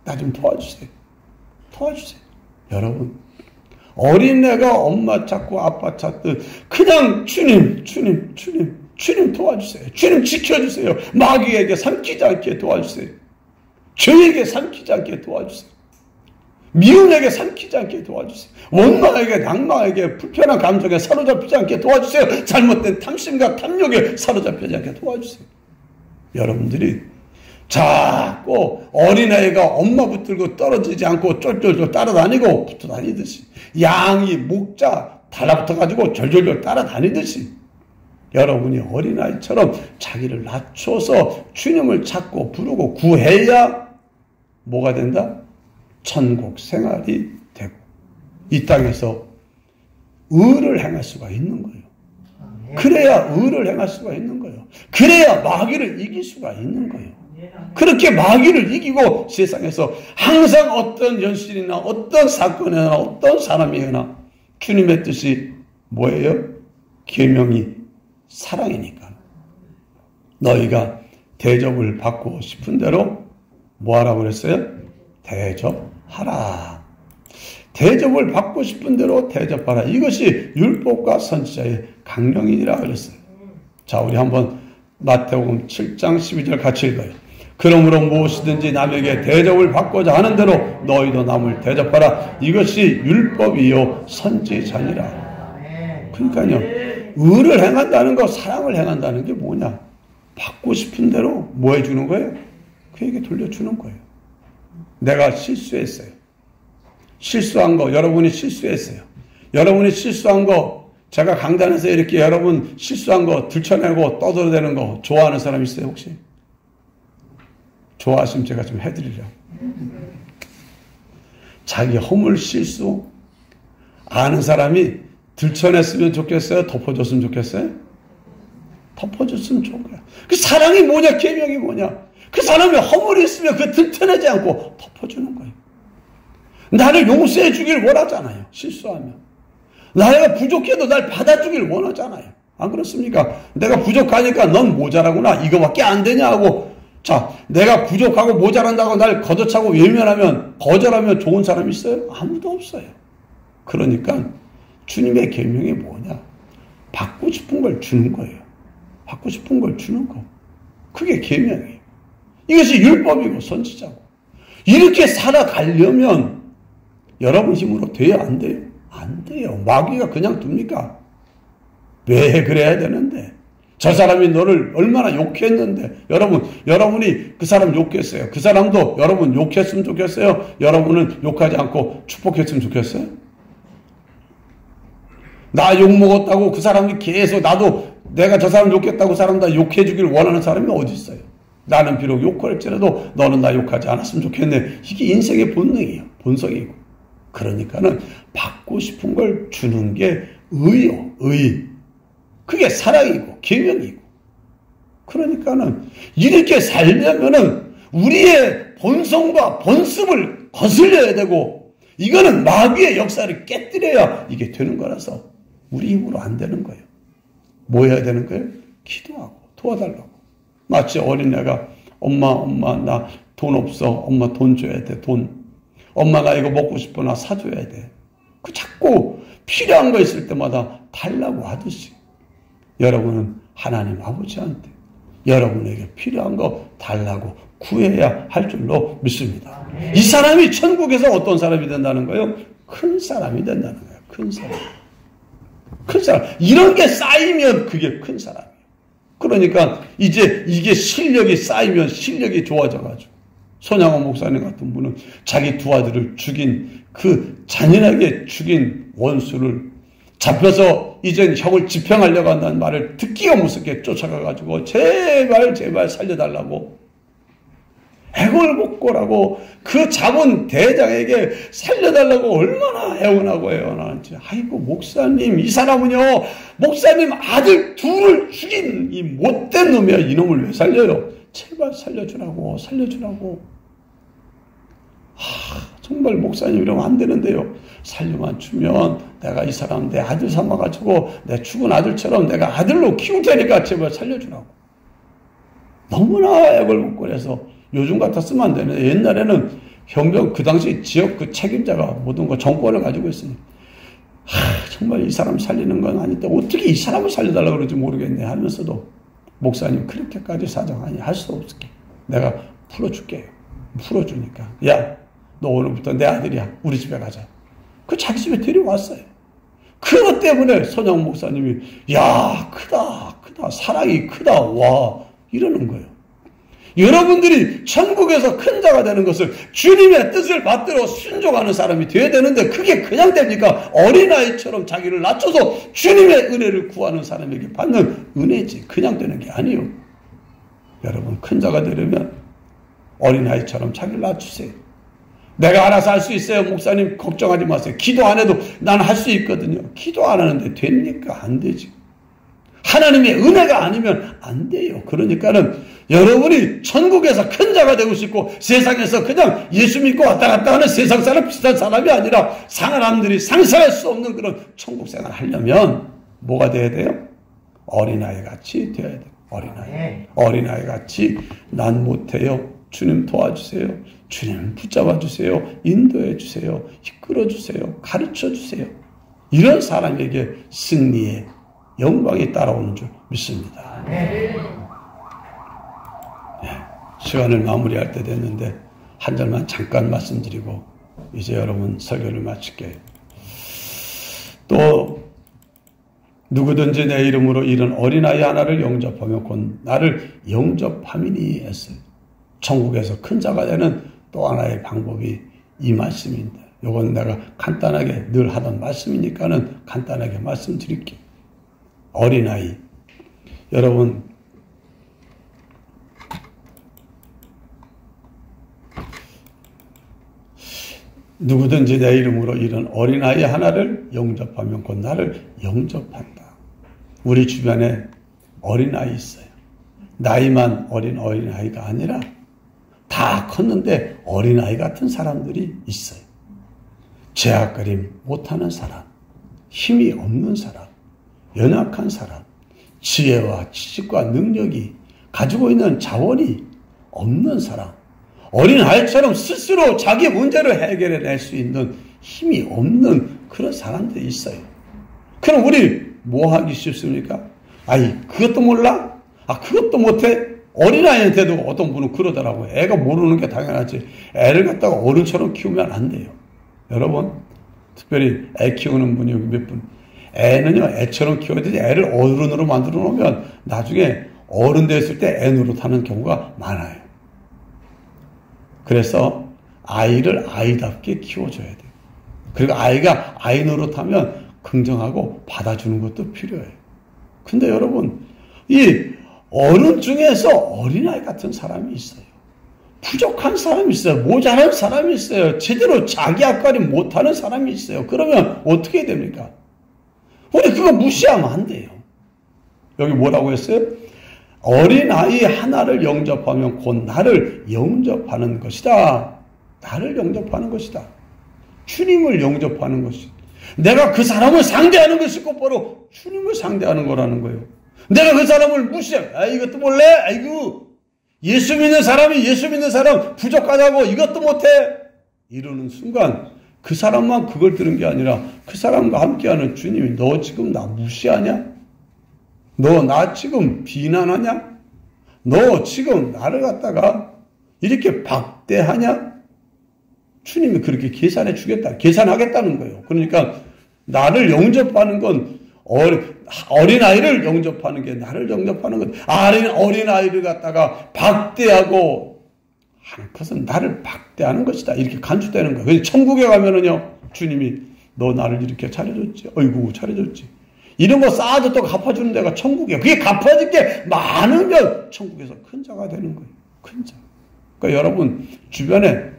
나 좀 도와주세요. 여러분, 어린애가 엄마 찾고 아빠 찾듯 그냥 주님 도와주세요. 주님 지켜주세요. 마귀에게 삼키지 않게 도와주세요. 죄에게 삼키지 않게 도와주세요. 미움에게 삼키지 않게 도와주세요. 원망에게, 낭망에게, 불편한 감정에 사로잡히지 않게 도와주세요. 잘못된 탐심과 탐욕에 사로잡히지 않게 도와주세요. 여러분들이 자꾸 어린아이가 엄마 붙들고 떨어지지 않고 쫄쫄쫄 따라다니고 붙어다니듯이 양이 목자 달라붙어가지고 졸졸졸 따라다니듯이 여러분이 어린아이처럼 자기를 낮춰서 주님을 찾고 부르고 구해야 뭐가 된다? 천국 생활이 되고 이 땅에서 의를 행할 수가 있는 거예요. 그래야 의를 행할 수가 있는 거예요. 그래야 마귀를 이길 수가 있는 거예요. 그렇게 마귀를 이기고 세상에서 항상 어떤 현실이나 어떤 사건이나 어떤 사람이나 주님의 뜻이 뭐예요? 계명이 사랑이니까. 너희가 대접을 받고 싶은 대로 뭐 하라고 그랬어요? 대접하라. 대접을 받고 싶은 대로 대접하라. 이것이 율법과 선지자의 강령이니라 그랬어요. 자, 우리 한번 마태복음 7장 12절 같이 읽어요. 그러므로 무엇이든지 남에게 대접을 받고자 하는 대로 너희도 남을 대접하라. 이것이 율법이요 선지자니라. 그러니까요, 의를 행한다는 거, 사랑을 행한다는 게 뭐냐? 받고 싶은 대로 뭐 해주는 거예요? 그에게 돌려주는 거예요. 내가 실수했어요. 실수한 거, 여러분이 실수했어요. 여러분이 실수한 거, 제가 강단에서 이렇게 여러분 실수한 거 들춰내고 떠들어대는 거 좋아하는 사람 있어요, 혹시? 좋아하시면 제가 좀 해드리려고. 자기 허물 실수 아는 사람이 들춰냈으면 좋겠어요? 덮어줬으면 좋겠어요? 덮어줬으면 좋은 거야. 그 사랑이 뭐냐? 계명이 뭐냐? 그 사람이 허물이 있으면 그 들춰내지 않고 덮어주는 거예요. 나를 용서해 주길 원하잖아요. 실수하면. 내가 부족해도 날 받아주길 원하잖아요. 안 그렇습니까? 내가 부족하니까 넌 모자라구나. 이거밖에 안 되냐 하고, 자, 내가 부족하고 모자란다고 날 걷어차고 외면하면, 거절하면 좋은 사람이 있어요? 아무도 없어요. 그러니까 주님의 계명이 뭐냐? 받고 싶은 걸 주는 거예요. 받고 싶은 걸 주는 거. 그게 계명이에요. 이것이 율법이고 선지자고. 이렇게 살아가려면 여러분 힘으로 돼요? 안 돼요? 안 돼요. 마귀가 그냥 둡니까? 왜 그래야 되는데? 저 사람이 너를 얼마나 욕했는데, 여러분이 그 사람 욕했어요. 그 사람도 여러분 욕했으면 좋겠어요? 여러분은 욕하지 않고 축복했으면 좋겠어요? 나 욕먹었다고 그 사람이 계속, 나도 내가 저 사람 욕했다고 그 사람 다 욕해주길 원하는 사람이 어디 있어요? 나는 비록 욕할지라도 너는 나 욕하지 않았으면 좋겠네. 이게 인생의 본능이에요. 본성이고. 그러니까는 받고 싶은 걸 주는 게 의요. 의. 그게 사랑이고 계명이고. 그러니까는 이렇게 살려면은 우리의 본성과 본습을 거슬려야 되고, 이거는 마귀의 역사를 깨뜨려야 이게 되는 거라서 우리 힘으로 안 되는 거예요. 뭐 해야 되는 거예요? 기도하고 도와달라고. 마치 어린애가 엄마 나 돈 없어. 엄마 돈 줘야 돼. 돈. 엄마 나 이거 먹고 싶어. 나 사줘야 돼. 그 자꾸 필요한 거 있을 때마다 달라고 하듯이 여러분은 하나님 아버지한테 여러분에게 필요한 거 달라고 구해야 할 줄로 믿습니다. 이 사람이 천국에서 어떤 사람이 된다는 거예요? 큰 사람이 된다는 거예요. 큰 사람. 큰 사람. 이런 게 쌓이면 그게 큰 사람이에요. 그러니까 이제 이게 실력이 쌓이면 실력이 좋아져가지고, 손양원 목사님 같은 분은 자기 두 아들을 죽인, 그 잔인하게 죽인 원수를 잡혀서 이젠 형을 집행하려고 한다는 말을 듣기가 무섭게 쫓아가가지고 제발 살려달라고 애걸복걸하고 그 잡은 대장에게 살려달라고 얼마나 애원하는지. 아이고 목사님, 이 사람은요 목사님 아들 둘을 죽인 이 못된 놈이야. 이놈을 왜 살려요? 제발 살려주라고. 정말 목사님 이러면 안 되는데요. 살려만 주면 내가 이 사람 내 아들 삼아가지고 내 죽은 아들처럼 내가 아들로 키울 테니까 제발 살려주라고. 너무나 애걸복걸해서 요즘 같았으면 안 되네. 옛날에는 형병, 그 당시 지역 그 책임자가 모든 거 정권을 가지고 있으니 정말 이 사람 살리는 건 아닌데 어떻게 이 사람을 살려달라고 그러지 모르겠네 하면서도 목사님 그렇게까지 사정하니 할 수 없을게. 내가 풀어줄게요. 풀어주니까 야, 너 오늘부터 내 아들이야. 우리 집에 가자. 그 자기 집에 데려왔어요. 그것 때문에 선영 목사님이 야 크다 사랑이 크다 와 이러는 거예요. 여러분들이 천국에서 큰 자가 되는 것을 주님의 뜻을 받들어 순종하는 사람이 되어야 되는데 그게 그냥 됩니까? 어린아이처럼 자기를 낮춰서 주님의 은혜를 구하는 사람에게 받는 은혜지 그냥 되는 게 아니에요. 여러분 큰 자가 되려면 어린아이처럼 자기를 낮추세요. 내가 알아서 할 수 있어요. 목사님 걱정하지 마세요. 기도 안 해도 난 할 수 있거든요. 기도 안 하는데 됩니까? 안 되지. 하나님의 은혜가 아니면 안 돼요. 그러니까는 여러분이 천국에서 큰 자가 되고 싶고 세상에서 그냥 예수 믿고 왔다 갔다 하는 세상 사람 비슷한 사람이 아니라 사람들이 상상할 수 없는 그런 천국 생활을 하려면 뭐가 돼야 돼요? 어린아이 같이 되어야 돼요. 어린아이. 어린아이 같이 난 못해요. 주님 도와주세요. 주님 붙잡아 주세요. 인도해 주세요. 이끌어 주세요. 가르쳐 주세요. 이런 사람에게 승리의 영광이 따라오는 줄 믿습니다. 네, 시간을 마무리할 때 됐는데 한 절만 잠깐 말씀드리고 이제 여러분 설교를 마칠게요. 또 누구든지 내 이름으로 이런 어린아이 하나를 영접하며 곧 나를 영접함이니 했어요. 천국에서 큰 자가 되는 또 하나의 방법이 이 말씀입니다. 이건 내가 간단하게 늘 하던 말씀이니까는 간단하게 말씀드릴게요. 어린아이. 여러분, 누구든지 내 이름으로 이런 어린아이 하나를 영접하면 곧 나를 영접한다. 우리 주변에 어린아이 있어요. 나이만 어린아이가 아니라 다 컸는데 어린아이 같은 사람들이 있어요. 제약거림 못하는 사람, 힘이 없는 사람, 연약한 사람, 지혜와 지식과 능력이 가지고 있는 자원이 없는 사람, 어린아이처럼 스스로 자기 문제를 해결해낼 수 있는 힘이 없는 그런 사람들이 있어요. 그럼 우리 뭐 하기 쉽습니까? 아이, 그것도 몰라? 아, 그것도 못해? 어린아이한테도 어떤 분은 그러더라고요. 애가 모르는 게 당연하지. 애를 갖다가 어른처럼 키우면 안 돼요. 여러분, 특별히 애 키우는 분이 여기 몇 분. 애는요, 애처럼 키워야 되지. 애를 어른으로 만들어 놓으면 나중에 어른 됐을 때 애 노릇하는 경우가 많아요. 그래서 아이를 아이답게 키워줘야 돼요. 그리고 아이가 아이 노릇하면 긍정하고 받아주는 것도 필요해요. 근데 여러분, 이 어른 중에서 어린아이 같은 사람이 있어요. 부족한 사람이 있어요. 모자란 사람이 있어요. 제대로 자기 앞가림 못하는 사람이 있어요. 그러면 어떻게 됩니까? 우리 그거 무시하면 안 돼요. 여기 뭐라고 했어요? 어린아이 하나를 영접하면 곧 나를 영접하는 것이다. 나를 영접하는 것이다. 주님을 영접하는 것이다. 내가 그 사람을 상대하는 것이 곧바로 주님을 상대하는 거라는 거예요. 내가 그 사람을 무시해. 아, 이것도 몰래? 아이고, 예수 믿는 사람 부족하다고 이것도 못해? 이러는 순간 그 사람만 그걸 들은 게 아니라 그 사람과 함께하는 주님이 너 지금 나 무시하냐? 너 나 지금 비난하냐? 너 지금 나를 갖다가 이렇게 박대하냐? 주님이 그렇게 계산해 주겠다. 계산하겠다는 거예요. 그러니까 나를 영접하는 건 어린아이를 영접하는 게 나를 영접하는 것. 어린아이를 갖다가 박대하고 하는 것은 나를 박대하는 것이다. 이렇게 간주되는 거예요. 그래서 천국에 가면은요, 주님이 너 나를 이렇게 차려줬지. 어이구, 차려줬지. 이런 거 쌓아도 또 갚아주는 데가 천국이에요. 그게 갚아질 게 많으면 천국에서 큰 자가 되는 거예요. 큰 자. 그러니까 여러분, 주변에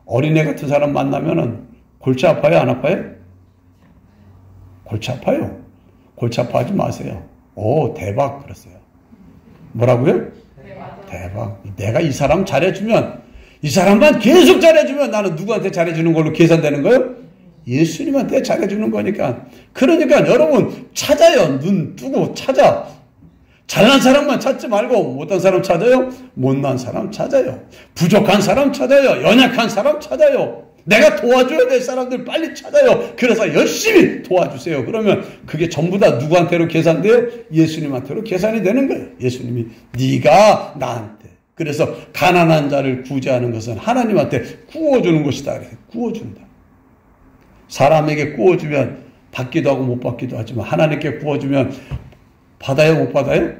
어린애 같은 사람 만나면은 골치 아파요? 안 아파요? 골치 아파요. 골치 아파하지 마세요. 오, 대박. 그랬어요. 뭐라고요? 대박. 내가 이 사람 잘해주면, 이 사람만 계속 잘해주면 나는 누구한테 잘해주는 걸로 계산되는 거예요? 예수님한테 잘해주는 거니까. 그러니까 여러분 찾아요. 눈 뜨고 찾아. 잘난 사람만 찾지 말고 못한 사람 찾아요. 못난 사람 찾아요. 부족한 사람 찾아요. 연약한 사람 찾아요. 내가 도와줘야 될 사람들 빨리 찾아요. 그래서 열심히 도와주세요. 그러면 그게 전부 다 누구한테로 계산돼요? 예수님한테로 계산이 되는 거예요. 예수님이 네가 나한테. 그래서 가난한 자를 구제하는 것은 하나님한테 구워주는 것이다. 구워준다. 사람에게 구워주면 받기도 하고 못 받기도 하지만 하나님께 구워주면 받아요? 못 받아요?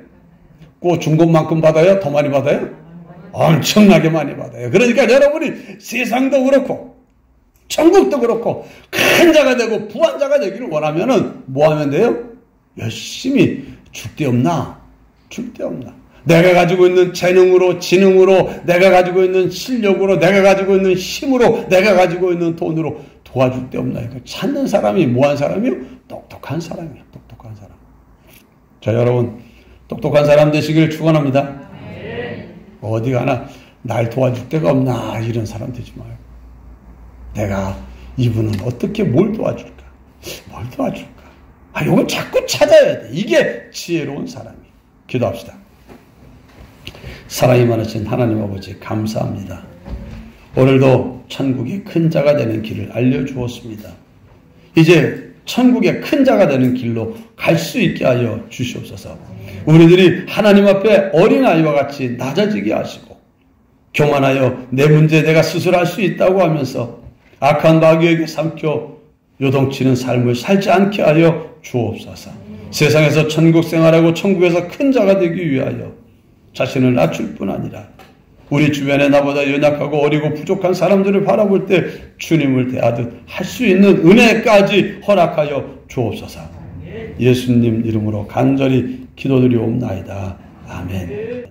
구워준 것만큼 받아요? 더 많이 받아요? 엄청나게 많이 받아요. 그러니까 여러분이 세상도 그렇고 천국도 그렇고 큰 자가 되고 부한 자가 되기를 원하면은 뭐 하면 돼요? 열심히 줄 데 없나? 줄 데 없나? 내가 가지고 있는 재능으로, 지능으로, 내가 가지고 있는 실력으로, 내가 가지고 있는 힘으로, 내가 가지고 있는 돈으로 도와줄 데 없나? 찾는 사람이 뭐한 사람이요? 똑똑한 사람이요. 똑똑한 사람. 자, 여러분, 똑똑한 사람 되시길 축원합니다. 어디 가나 날 도와줄 데가 없나? 이런 사람 되지 마요. 내가 이분은 어떻게 뭘 도와줄까? 뭘 도와줄까? 아, 이건 자꾸 찾아야 돼. 이게 지혜로운 사람이에요. 기도합시다. 사랑이 많으신 하나님 아버지 감사합니다. 오늘도 천국의 큰 자가 되는 길을 알려주었습니다. 이제 천국의 큰 자가 되는 길로 갈 수 있게 하여 주시옵소서. 우리들이 하나님 앞에 어린아이와 같이 낮아지게 하시고 교만하여 내 문제 내가 스스로 할 수 있다고 하면서 악한 마귀에게 삼켜 요동치는 삶을 살지 않게 하여 주옵소서. 세상에서 천국 생활하고 천국에서 큰 자가 되기 위하여 자신을 낮출 뿐 아니라 우리 주변에 나보다 연약하고 어리고 부족한 사람들을 바라볼 때 주님을 대하듯 할 수 있는 은혜까지 허락하여 주옵소서. 예수님 이름으로 간절히 기도드리옵나이다. 아멘.